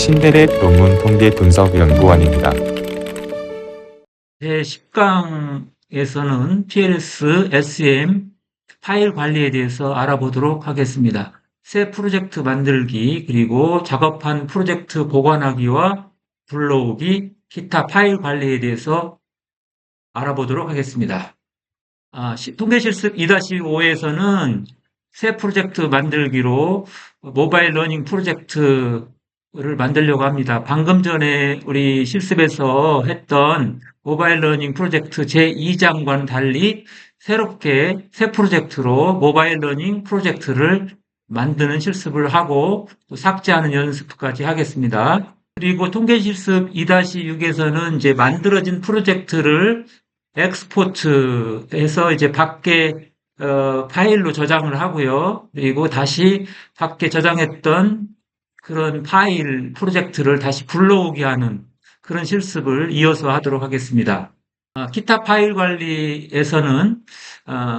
신데렛 논문 통계 분석 연구원입니다. 제10강에서는 PLS, SEM 파일 관리에 대해서 알아보도록 하겠습니다. 새 프로젝트 만들기, 그리고 작업한 프로젝트 보관하기와 불러오기, 기타 파일 관리에 대해서 알아보도록 하겠습니다. 통계실습 2-5에서는 새 프로젝트 만들기로 모바일 러닝 프로젝트를 만들려고 합니다. 방금 전에 우리 실습에서 했던 모바일 러닝 프로젝트 제2장과는 달리 새롭게 새 프로젝트로 모바일 러닝 프로젝트를 만드는 실습을 하고 또 삭제하는 연습까지 하겠습니다. 그리고 통계실습 2-6에서는 이제 만들어진 프로젝트를 엑스포트해서 이제 밖에 파일로 저장을 하고요. 그리고 다시 밖에 저장했던 그런 파일 프로젝트를 다시 불러오게 하는 그런 실습을 이어서 하도록 하겠습니다. 기타 파일 관리에서는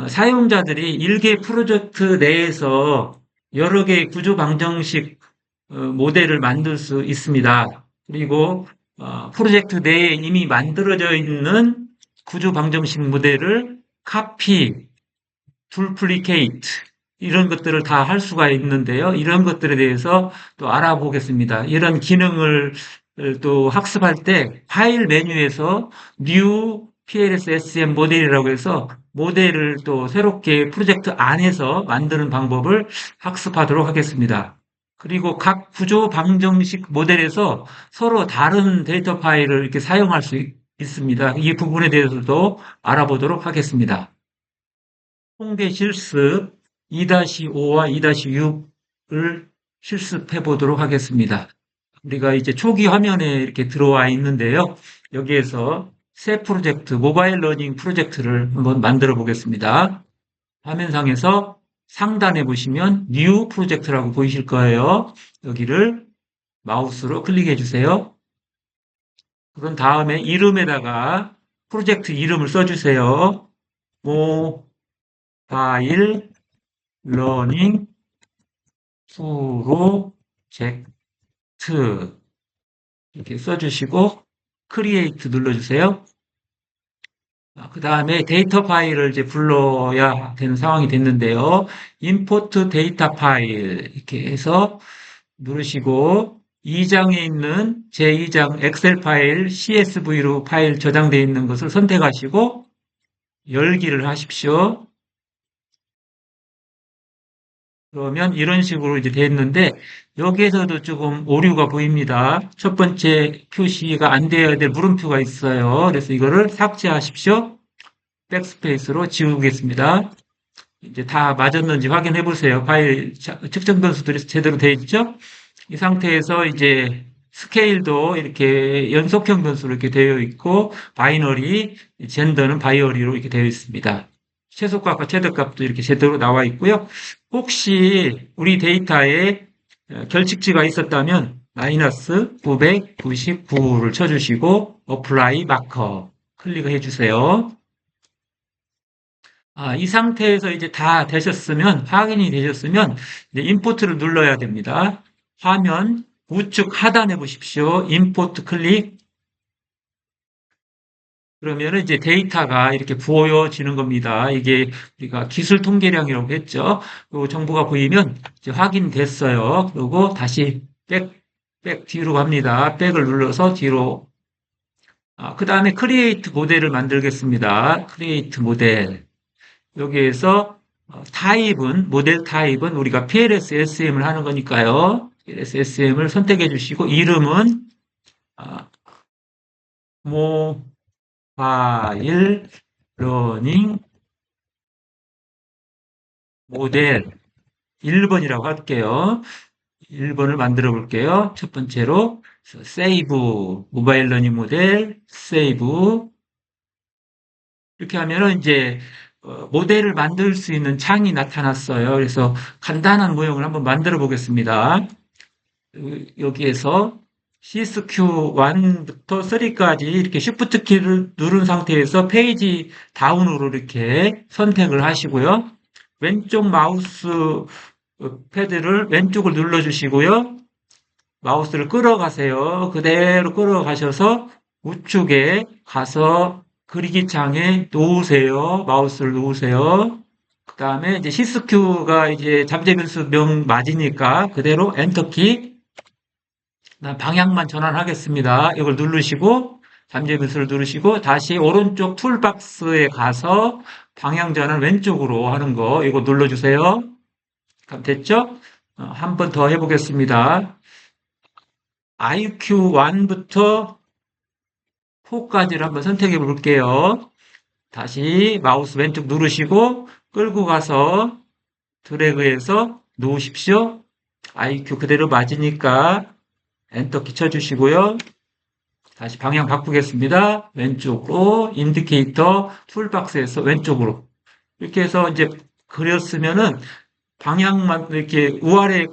사용자들이 일개 프로젝트 내에서 여러 개의 구조 방정식 모델을 만들 수 있습니다. 그리고 프로젝트 내에 이미 만들어져 있는 구조 방정식 모델을 카피, 둘플리케이트 이런 것들을 다 할 수가 있는데요. 이런 것들에 대해서 또 알아보겠습니다. 이런 기능을 또 학습할 때 파일 메뉴에서 New PLS SEM 모델이라고 해서 모델을 또 새롭게 프로젝트 안에서 만드는 방법을 학습하도록 하겠습니다. 그리고 각 구조 방정식 모델에서 서로 다른 데이터 파일을 이렇게 사용할 수 있습니다. 이 부분에 대해서도 알아보도록 하겠습니다. 통계 실습 2-5와 2-6을 실습해 보도록 하겠습니다. 우리가 이제 초기 화면에 이렇게 들어와 있는데요. 여기에서 새 프로젝트, 모바일 러닝 프로젝트를 한번 만들어 보겠습니다. 화면상에서 상단에 보시면 New 프로젝트라고 보이실 거예요. 여기를 마우스로 클릭해 주세요. 그런 다음에 이름에다가 프로젝트 이름을 써주세요. 모바일 러닝 프로젝트 이렇게 써주시고 크리에이트 눌러주세요. 그 다음에 데이터 파일을 이제 불러야 되는 상황이 됐는데요. 임포트 데이터 파일 이렇게 해서 누르시고 2장에 있는 제2장 엑셀 파일 CSV로 파일 저장되어 있는 것을 선택하시고 열기를 하십시오. 그러면 이런 식으로 이제 됐는데 여기에서도 조금 오류가 보입니다. 첫 번째 표시가 안 되어야 될 물음표가 있어요. 그래서 이거를 삭제하십시오. 백스페이스로 지우겠습니다. 이제 다 맞았는지 확인해 보세요. 파일 측정 변수들이 제대로 되어 있죠? 이 상태에서 이제 스케일도 이렇게 연속형 변수로 이렇게 되어 있고 바이너리, 젠더는 바이너리로 이렇게 되어 있습니다. 최소값과 최대값도 이렇게 제대로 나와 있고요. 혹시 우리 데이터에 결칙지가 있었다면 마이너스 999를 쳐주시고 어플라이 마커 클릭을 해주세요. 이 상태에서 이제 다 되셨으면, 확인이 되셨으면, 이제 임포트를 눌러야 됩니다. 화면 우측 하단에 보십시오. 임포트 클릭. 그러면 이제 데이터가 이렇게 보여지는 겁니다. 이게 우리가 기술 통계량이라고 했죠. 그 정보가 보이면 이제 확인됐어요. 그리고 다시 백 뒤로 갑니다. 백을 눌러서 뒤로. 그 다음에 크리에이트 모델을 만들겠습니다. 크리에이트 모델. 여기에서 모델 타입은 우리가 PLS SM을 하는 거니까요. PLS SM을 선택해 주시고, 이름은 모바일 러닝 모델 1번이라고 할게요. 1번을 만들어 볼게요. 첫 번째로 세이브 모바일 러닝 모델 세이브 이렇게 하면은 이제 모델을 만들 수 있는 창이 나타났어요. 그래서 간단한 모형을 한번 만들어 보겠습니다. 여기에서 CSQ1부터 3까지 이렇게 Shift 키를 누른 상태에서 페이지 다운으로 이렇게 선택을 하시고요. 왼쪽 마우스 패드를 왼쪽을 눌러주시고요. 마우스를 끌어가세요. 그대로 끌어가셔서 우측에 가서 그리기 창에 놓으세요. 마우스를 놓으세요. 그 다음에 이제 시스큐가 이제 잠재 변수 명 맞으니까 그대로 엔터키, 방향만 전환하겠습니다. 이걸 누르시고, 잠재 변수를 누르시고, 다시 오른쪽 툴박스에 가서 방향 전환 왼쪽으로 하는 거, 이거 눌러주세요. 그럼 됐죠? 한 번 더 해보겠습니다. IQ1부터 4까지를 한번 선택해 볼게요. 다시 마우스 왼쪽 누르시고 끌고 가서 드래그해서 놓으십시오. IQ 그대로 맞으니까 엔터키 쳐주시고요. 다시 방향 바꾸겠습니다. 왼쪽으로 인디케이터 툴박스에서 왼쪽으로 이렇게 해서 이제 그렸으면은 방향만 이렇게 우아래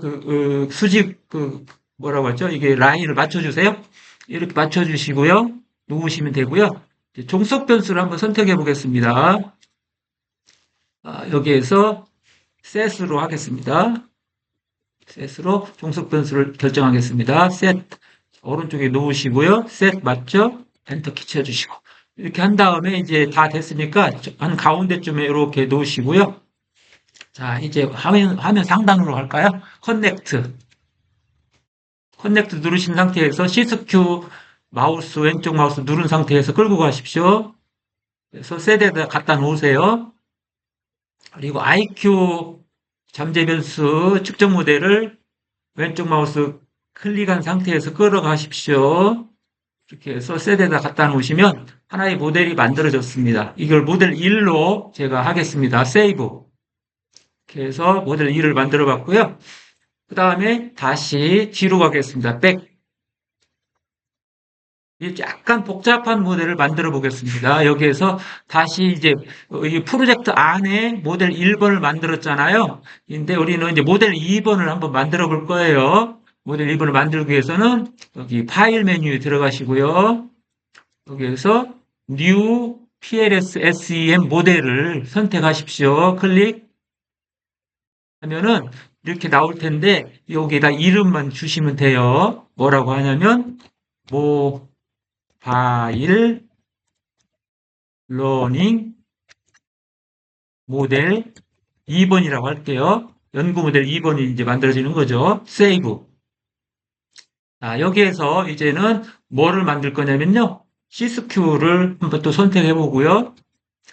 수직 뭐라고 하죠? 이게 라인을 맞춰주세요. 이렇게 맞춰주시고요. 놓으시면 되고요. 이제 종속 변수를 한번 선택해 보겠습니다. 여기에서 set으로 하겠습니다. set으로 종속 변수를 결정하겠습니다. set 오른쪽에 놓으시고요. set 맞죠? 엔터키 쳐주시고 이렇게 한 다음에 이제 다 됐으니까 한 가운데쯤에 이렇게 놓으시고요. 자, 이제 화면 상단으로 갈까요? 커넥트 누르신 상태에서 시스큐 마우스 왼쪽 마우스 누른 상태에서 끌고 가십시오. 그래서 셋에다 갖다 놓으세요. 그리고 IQ 잠재 변수 측정 모델을 왼쪽 마우스 클릭한 상태에서 끌어가십시오. 이렇게 해서 셋에다 갖다 놓으시면 하나의 모델이 만들어졌습니다. 이걸 모델 1로 제가 하겠습니다. 세이브. 이렇게 해서 모델 1을 만들어 봤고요. 그 다음에 다시 뒤로 가겠습니다. 백. 약간 복잡한 모델을 만들어 보겠습니다. 여기에서 다시 이제 이 프로젝트 안에 모델 1번을 만들었잖아요. 근데 우리는 이제 모델 2번을 한번 만들어 볼 거예요. 모델 2번을 만들기 위해서는 여기 파일 메뉴에 들어가시고요. 여기에서 New PLS SEM 모델을 선택하십시오. 클릭 하면은 이렇게 나올 텐데 여기에다 이름만 주시면 돼요. 뭐라고 하냐면 모바일 러닝 모델 2번이라고 할게요. 연구 모델 2번이 이제 만들어지는 거죠. 세이브. 여기에서 이제는 뭐를 만들 거냐면요. 시스큐를 한번 또 선택해 보고요.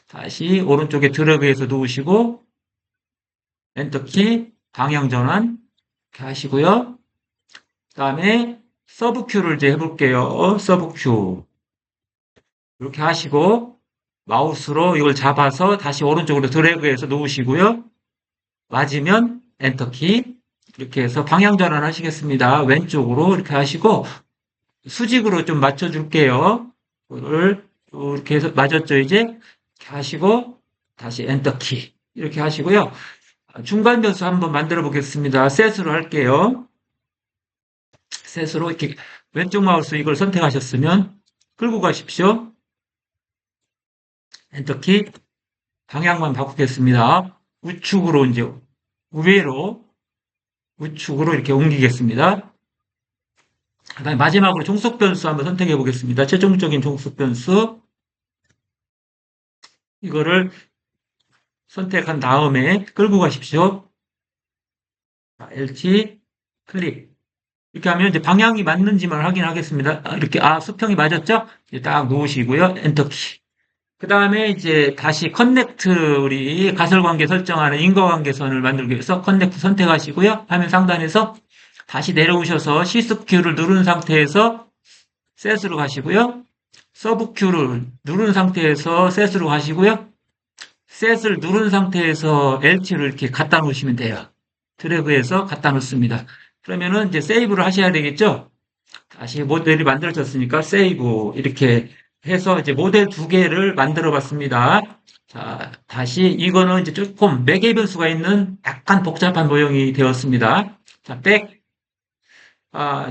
다시 오른쪽에 드래그해서 놓으시고 엔터키 방향 전환 이렇게 하시고요. 그 다음에 서브큐를 이제 해볼게요. 서브큐 이렇게 하시고 마우스로 이걸 잡아서 다시 오른쪽으로 드래그해서 놓으시고요. 맞으면 엔터키 이렇게 해서 방향 전환 하시겠습니다. 왼쪽으로 이렇게 하시고 수직으로 좀 맞춰줄게요. 이거를 이렇게 해서 맞았죠 이제? 이렇게 하시고 다시 엔터키 이렇게 하시고요. 중간 변수 한번 만들어 보겠습니다. 셋으로 할게요. 셋으로 이렇게 왼쪽 마우스 이걸 선택하셨으면 끌고 가십시오. 엔터키 방향만 바꾸겠습니다. 우측으로 이제 우측으로 이렇게 옮기겠습니다. 그다음에 마지막으로 종속 변수 한번 선택해 보겠습니다. 최종적인 종속 변수 이거를 선택한 다음에 끌고 가십시오. LT 클릭 이렇게 하면 이제 방향이 맞는지만 확인하겠습니다. 이렇게 수평이 맞았죠? 이제 딱 놓으시고요. 엔터키. 그 다음에 이제 다시 커넥트 우리 가설관계 설정하는 인과관계선을 만들기 위해서 커넥트 선택하시고요. 화면 상단에서 다시 내려오셔서 시스큐를 누른 상태에서 셋으로 가시고요. 서브큐를 누른 상태에서 셋으로 가시고요. 셋을 누른 상태에서 LT를 이렇게 갖다 놓으시면 돼요. 드래그해서 갖다 놓습니다. 그러면은 이제 세이브를 하셔야 되겠죠? 다시 모델이 만들어졌으니까 세이브 이렇게 해서 이제 모델 두 개를 만들어 봤습니다. 자, 다시 이거는 이제 조금 매개 변수가 있는 약간 복잡한 모형이 되었습니다. 자, 백.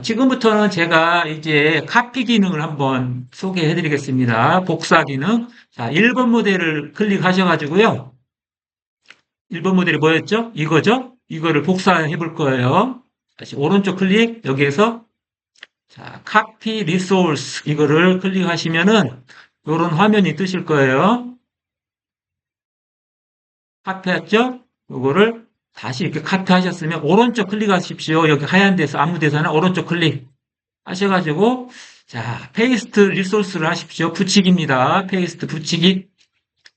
지금부터는 제가 이제 카피 기능을 한번 소개해 드리겠습니다. 복사 기능. 자, 1번 모델을 클릭하셔가지고요. 1번 모델이 뭐였죠? 이거죠? 이거를 복사해 볼 거예요. 다시 오른쪽 클릭, 여기에서 자, copy resource 이거를 클릭하시면은 이런 화면이 뜨실 거예요. 카피했죠? 이거를 다시 이렇게 카피하셨으면 오른쪽 클릭하십시오. 여기 하얀 데서 아무 데서나 오른쪽 클릭 하셔가지고 자, 페이스트 리소스를 하십시오. 붙이기입니다. 페이스트 붙이기.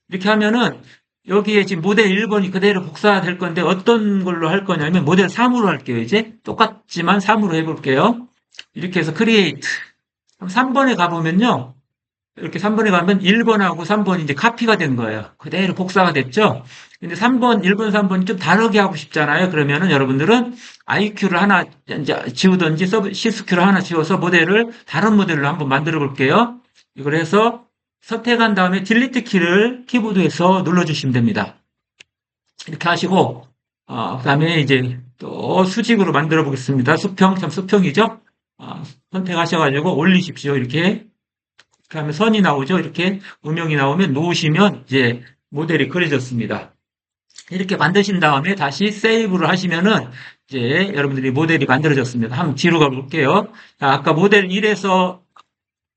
이렇게 하면은 여기에 지금 모델 1번이 그대로 복사될 건데 어떤 걸로 할 거냐면 모델 3으로 할게요. 이제 똑같지만 3으로 해볼게요. 이렇게 해서 크리에이트. 3번에 가보면요. 이렇게 3번에 가면 1번하고 3번이 이제 카피가 된 거예요. 그대로 복사가 됐죠? 근데 3번, 1번, 3번이 좀 다르게 하고 싶잖아요. 그러면은 여러분들은 IQ를 하나 이제 지우든지 C스큐를 하나 지워서 모델을 다른 모델로 한번 만들어 볼게요. 이걸 해서 선택한 다음에 딜리트 키를 키보드에서 눌러주시면 됩니다. 이렇게 하시고, 그 다음에 이제 또 수직으로 만들어 보겠습니다. 수평, 참 수평이죠? 선택하셔가지고 올리십시오. 이렇게 하면 선이 나오죠. 이렇게 음영이 나오면 놓으시면 이제 모델이 그려졌습니다. 이렇게 만드신 다음에 다시 세이브를 하시면은 이제 여러분들이 모델이 만들어졌습니다. 한번 뒤로 가볼게요. 자, 아까 모델 1에서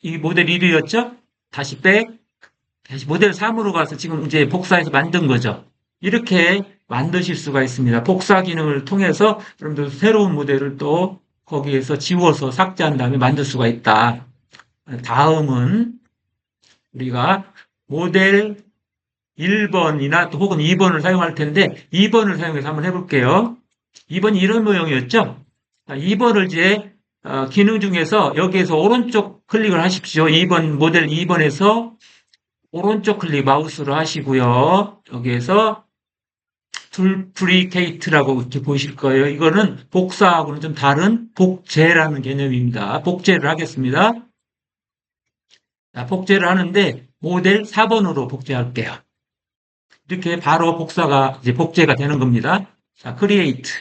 이 모델 1이었죠? 다시 다시 모델 3으로 가서 지금 이제 복사해서 만든 거죠. 이렇게 만드실 수가 있습니다. 복사 기능을 통해서 여러분들 새로운 모델을 또 거기에서 지워서 삭제한 다음에 만들 수가 있다. 다음은 우리가 모델 1번이나 또 혹은 2번을 사용할 텐데 2번을 사용해서 한번 해볼게요. 2번이 이런 모형이었죠? 2번을 이제 기능 중에서 여기에서 오른쪽 클릭을 하십시오. 2번 모델 2번에서 오른쪽 클릭 마우스로 하시고요. 여기에서 duplicate라고 이렇게 보이실 거예요. 이거는 복사하고는 좀 다른 복제라는 개념입니다. 복제를 하겠습니다. 자, 복제를 하는데 모델 4번으로 복제할게요. 이렇게 바로 이제 복제가 되는 겁니다. 자, create.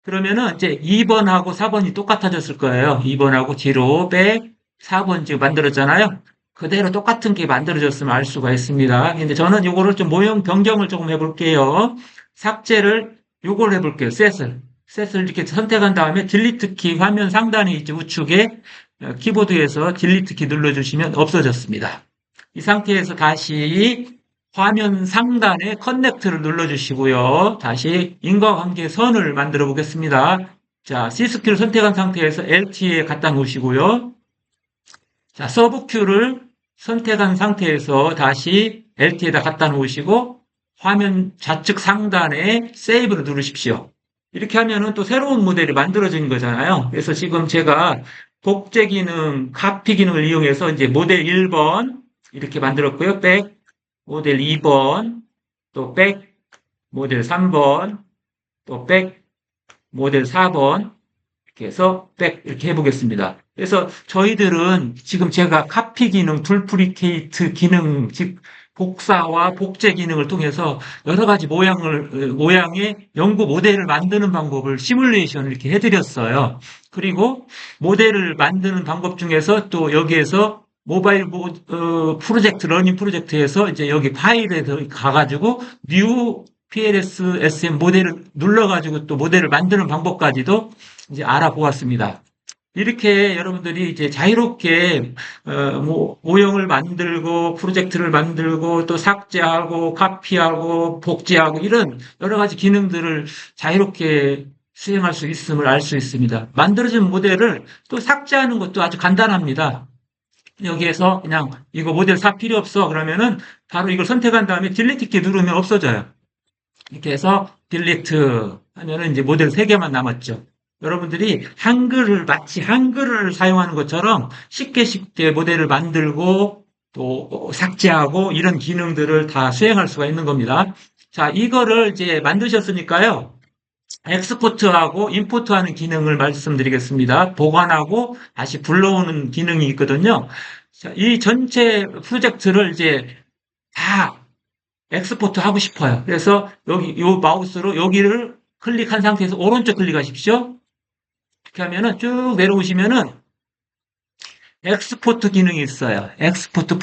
그러면은 이제 2번하고 4번이 똑같아졌을 거예요. 2번하고 뒤로 4번 지금 만들었잖아요. 그대로 똑같은 게 만들어졌으면 알 수가 있습니다. 근데 저는 이거를 좀 모형 변경을 조금 해볼게요. 삭제를 요걸 해볼게요. 셋을 이렇게 선택한 다음에 딜리트 키 화면 상단에 있죠. 우측에 키보드에서 딜리트 키 눌러주시면 없어졌습니다. 이 상태에서 다시 화면 상단에 커넥트를 눌러주시고요. 다시 인과관계 선을 만들어 보겠습니다. 자, C스큐를 선택한 상태에서 LT에 갖다 놓으시고요. 자, 서브큐를 선택한 상태에서 다시 LT에다 갖다 놓으시고 화면 좌측 상단에 세이브를 누르십시오. 이렇게 하면은 또 새로운 모델이 만들어진 거잖아요. 그래서 지금 제가 복제 기능, 카피 기능을 이용해서 이제 모델 1번 이렇게 만들었고요. 모델 2번, 또 모델 3번, 또 모델 4번, 이렇게 해서 이렇게 해보겠습니다. 그래서 저희들은 지금 제가 카피 기능, 둘프리케이트 기능, 즉, 복사와 복제 기능을 통해서 여러 가지 모양의 연구 모델을 만드는 방법을 시뮬레이션을 이렇게 해드렸어요. 그리고 모델을 만드는 방법 중에서 또 여기에서 모바일 프로젝트, 러닝 프로젝트에서 이제 여기 파일에 가가지고 new PLS SM 모델을 눌러가지고 또 모델을 만드는 방법까지도 이제 알아보았습니다. 이렇게 여러분들이 이제 자유롭게 모형을 만들고 프로젝트를 만들고 또 삭제하고 카피하고 복제하고 이런 여러 가지 기능들을 자유롭게 수행할 수 있음을 알 수 있습니다. 만들어진 모델을 또 삭제하는 것도 아주 간단합니다. 여기에서 그냥 이거 모델 사 필요 없어 그러면은 바로 이걸 선택한 다음에 딜리트 키 누르면 없어져요. 이렇게 해서 딜리트 하면은 이제 모델 3개만 남았죠. 여러분들이 마치 한글을 사용하는 것처럼 쉽게 모델을 만들고 또 삭제하고 이런 기능들을 다 수행할 수가 있는 겁니다. 자, 이거를 이제 만드셨으니까요. 엑스포트하고 임포트하는 기능을 말씀드리겠습니다. 보관하고 다시 불러오는 기능이 있거든요. 자, 이 전체 프로젝트를 이제 다 엑스포트 하고 싶어요. 그래서 여기 요 마우스로 여기를 클릭한 상태에서 오른쪽 클릭하십시오. 이렇게 하면은 쭉 내려오시면은 엑스포트 기능이 있어요. 엑스포트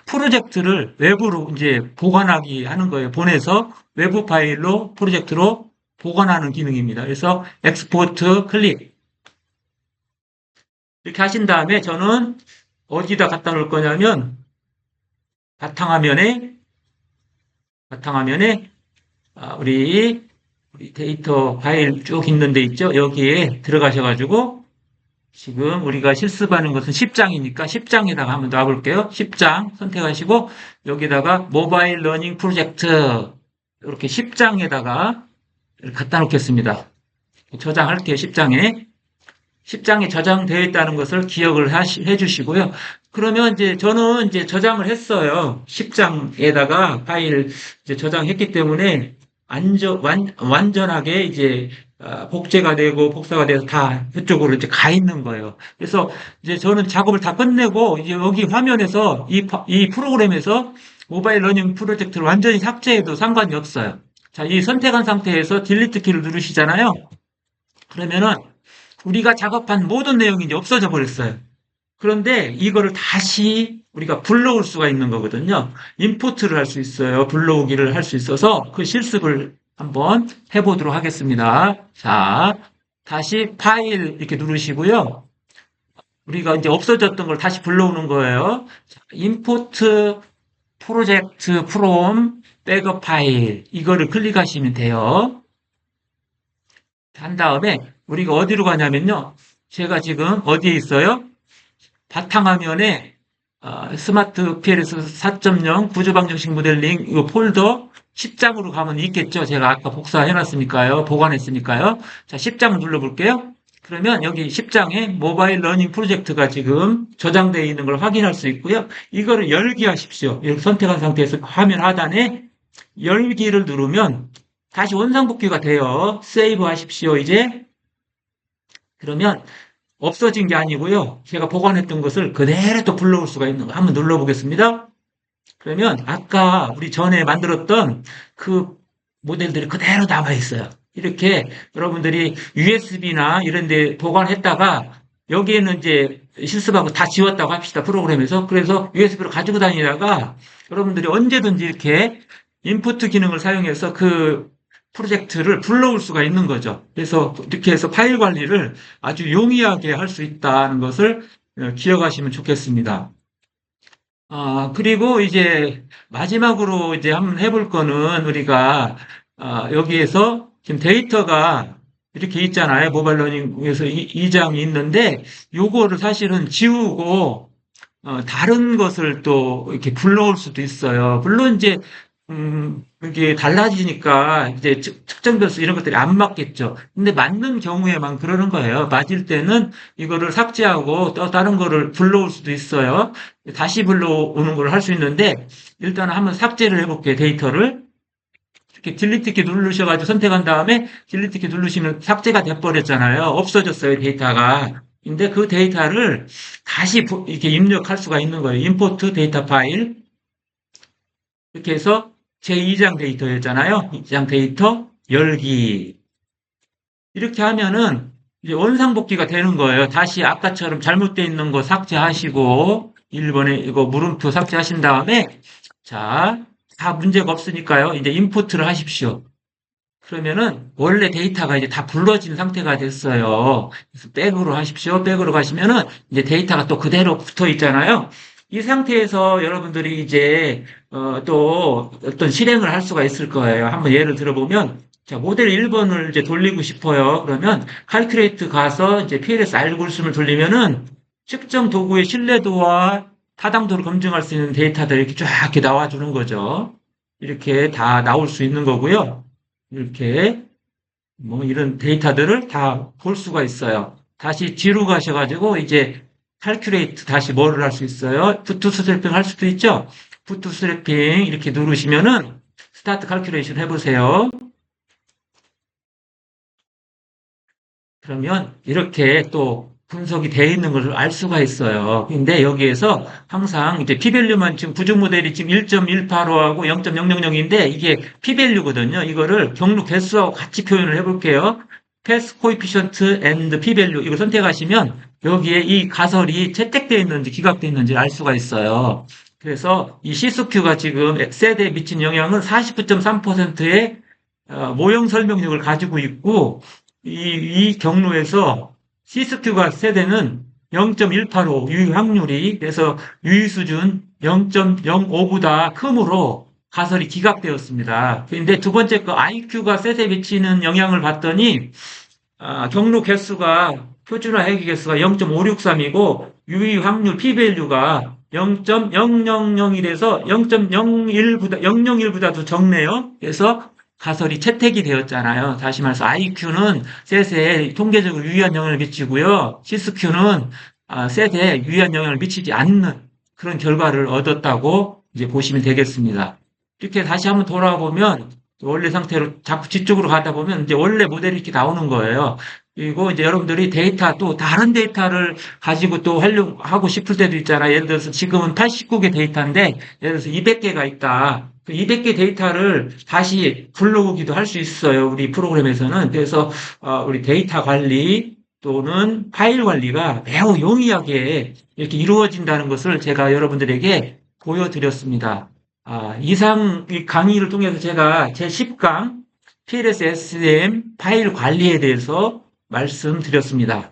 프로젝트를 외부로 이제 보관하기 하는 거예요. 보내서 외부 파일로 프로젝트로 보관하는 기능입니다. 그래서 엑스포트 클릭. 이렇게 하신 다음에 저는 어디다 갖다 놓을 거냐면 바탕화면에 바탕화면에 우리 데이터 파일 쭉 있는 데 있죠? 여기에 들어가셔가지고 지금 우리가 실습하는 것은 10장이니까 10장에다가 한번 놔볼게요. 10장 선택하시고 여기다가 모바일 러닝 프로젝트 이렇게 10장에다가 갖다 놓겠습니다. 저장할게요. 10장에. 10장에 저장되어 있다는 것을 기억을 해 주시고요. 그러면 이제 저는 이제 저장을 했어요. 10장에다가 파일 이제 저장했기 때문에 완전하게 이제 복제가 되고 복사가 돼서 다 그쪽으로 이제 가 있는 거예요. 그래서 이제 저는 작업을 다 끝내고 이제 여기 화면에서 이 프로그램에서 모바일 러닝 프로젝트를 완전히 삭제해도 상관이 없어요. 자, 이 선택한 상태에서 딜리트 키를 누르시잖아요. 그러면은 우리가 작업한 모든 내용이 이제 없어져 버렸어요. 그런데 이거를 다시 우리가 불러올 수가 있는 거거든요. 임포트를 할 수 있어요. 불러오기를 할 수 있어서 그 실습을 한번 해보도록 하겠습니다. 자, 다시 파일 이렇게 누르시고요. 우리가 이제 없어졌던 걸 다시 불러오는 거예요. 자, 임포트 프로젝트 프롬 백업 파일 이거를 클릭하시면 돼요. 한 다음에 우리가 어디로 가냐면요. 제가 지금 어디에 있어요? 바탕화면에 스마트 PLS 4.0 구조방정식 모델링 이 폴더 10장으로 가면 있겠죠. 제가 아까 복사해놨으니까요. 보관했으니까요. 자, 10장을 눌러볼게요. 그러면 여기 10장에 모바일 러닝 프로젝트가 지금 저장되어 있는 걸 확인할 수 있고요. 이거를 열기 하십시오. 이렇게 선택한 상태에서 화면 하단에 열기를 누르면 다시 원상복귀가 돼요. 세이브 하십시오, 이제. 그러면 없어진 게 아니고요. 제가 보관했던 것을 그대로 또 불러올 수가 있는 거 한번 눌러보겠습니다. 그러면 아까 우리 전에 만들었던 그 모델들이 그대로 남아 있어요. 이렇게 여러분들이 USB나 이런 데 보관했다가 여기에는 이제 실습하고 다 지웠다고 합시다. 프로그램에서. 그래서 USB로 가지고 다니다가 여러분들이 언제든지 이렇게 인풋 기능을 사용해서 그 프로젝트를 불러올 수가 있는 거죠. 그래서 이렇게 해서 파일 관리를 아주 용이하게 할 수 있다는 것을 기억하시면 좋겠습니다. 그리고 이제 마지막으로 이제 한번 해볼 거는 우리가 여기에서 지금 데이터가 이렇게 있잖아요. 모바일 러닝에서 이 장이 있는데 요거를 사실은 지우고 다른 것을 또 이렇게 불러올 수도 있어요. 물론 이제 이게 달라지니까 이제 측정 변수 이런 것들이 안 맞겠죠. 근데 맞는 경우에만 그러는 거예요. 맞을 때는 이거를 삭제하고 또 다른 거를 불러올 수도 있어요. 다시 불러오는 걸 할 수 있는데 일단은 한번 삭제를 해볼게요. 데이터를. 이렇게 딜리트 키 누르셔가지고 선택한 다음에 딜리트 키 누르시면 삭제가 돼버렸잖아요. 없어졌어요. 데이터가. 근데 그 데이터를 다시 이렇게 입력할 수가 있는 거예요. 임포트 데이터 파일. 이렇게 해서 제2장 데이터였잖아요. 2장 데이터 열기. 이렇게 하면은 이제 원상복귀가 되는 거예요. 다시 아까처럼 잘못되어 있는 거 삭제하시고 1번에 이거 물음표 삭제하신 다음에 자, 다 문제가 없으니까요. 이제 인풋을 하십시오. 그러면은 원래 데이터가 이제 다 불러진 상태가 됐어요. 그래서 백으로 하십시오. 백으로 가시면은 이제 데이터가 또 그대로 붙어 있잖아요. 이 상태에서 여러분들이 이제 또 어떤 실행을 할 수가 있을 거예요. 한번 예를 들어보면 자, 모델 1번을 이제 돌리고 싶어요. 그러면 칼큘레이트 가서 이제 PLS 알고리즘을 돌리면은 측정 도구의 신뢰도와 타당도를 검증할 수 있는 데이터들이 이렇게 쫙 이렇게 나와주는 거죠. 이렇게 다 나올 수 있는 거고요. 이렇게 뭐 이런 데이터들을 다 볼 수가 있어요. 다시 뒤로 가셔가지고 이제 칼큘레이트 다시 뭐를 할 수 있어요? 부트스트래핑 할 수도 있죠? 부트스트래핑 이렇게 누르시면은 스타트 칼큘레이션 해보세요. 그러면 이렇게 또 분석이 되어 있는 것을 알 수가 있어요. 근데 여기에서 항상 이제 p-value만 지금 구조 모델이 지금 1.185하고 0.000인데 이게 p-value거든요. 이거를 경로 개수하고 같이 표현을 해볼게요. path coefficient and p-value 이걸 선택하시면 여기에 이 가설이 채택되어 있는지 기각되어 있는지 알 수가 있어요. 그래서 이 시스큐가 지금 세대에 미친 영향은 49.3%의 모형 설명력을 가지고 있고 이 경로에서 시스큐가 세대는 0.185 유의 확률이, 그래서 유의 수준 0.05보다 크므로 가설이 기각되었습니다. 근데 두 번째 거 IQ가 셋에 미치는 영향을 봤더니 경로 개수가 표준화 회귀 개수가 0.563이고 유의 확률 p-value가 0.000이라서 0.01보다 더 적네요. 그래서 가설이 채택이 되었잖아요. 다시 말해서 IQ는 셋에 통계적으로 유의한 영향을 미치고요. 시스Q는 셋에 유의한 영향을 미치지 않는 그런 결과를 얻었다고 이제 보시면 되겠습니다. 이렇게 다시 한번 돌아보면 원래 상태로 자꾸 뒤쪽으로 가다 보면 이제 원래 모델이 이렇게 나오는 거예요. 그리고 이제 여러분들이 데이터 또 다른 데이터를 가지고 또 활용하고 싶을 때도 있잖아요. 예를 들어서 지금은 89개 데이터인데 예를 들어서 200개가 있다. 그 200개 데이터를 다시 불러오기도 할 수 있어요. 우리 프로그램에서는. 그래서 우리 데이터 관리 또는 파일 관리가 매우 용이하게 이렇게 이루어진다는 것을 제가 여러분들에게 보여드렸습니다. 이상 이 강의를 통해서 제가 제 10강 PLS SDM 파일 관리에 대해서 말씀드렸습니다.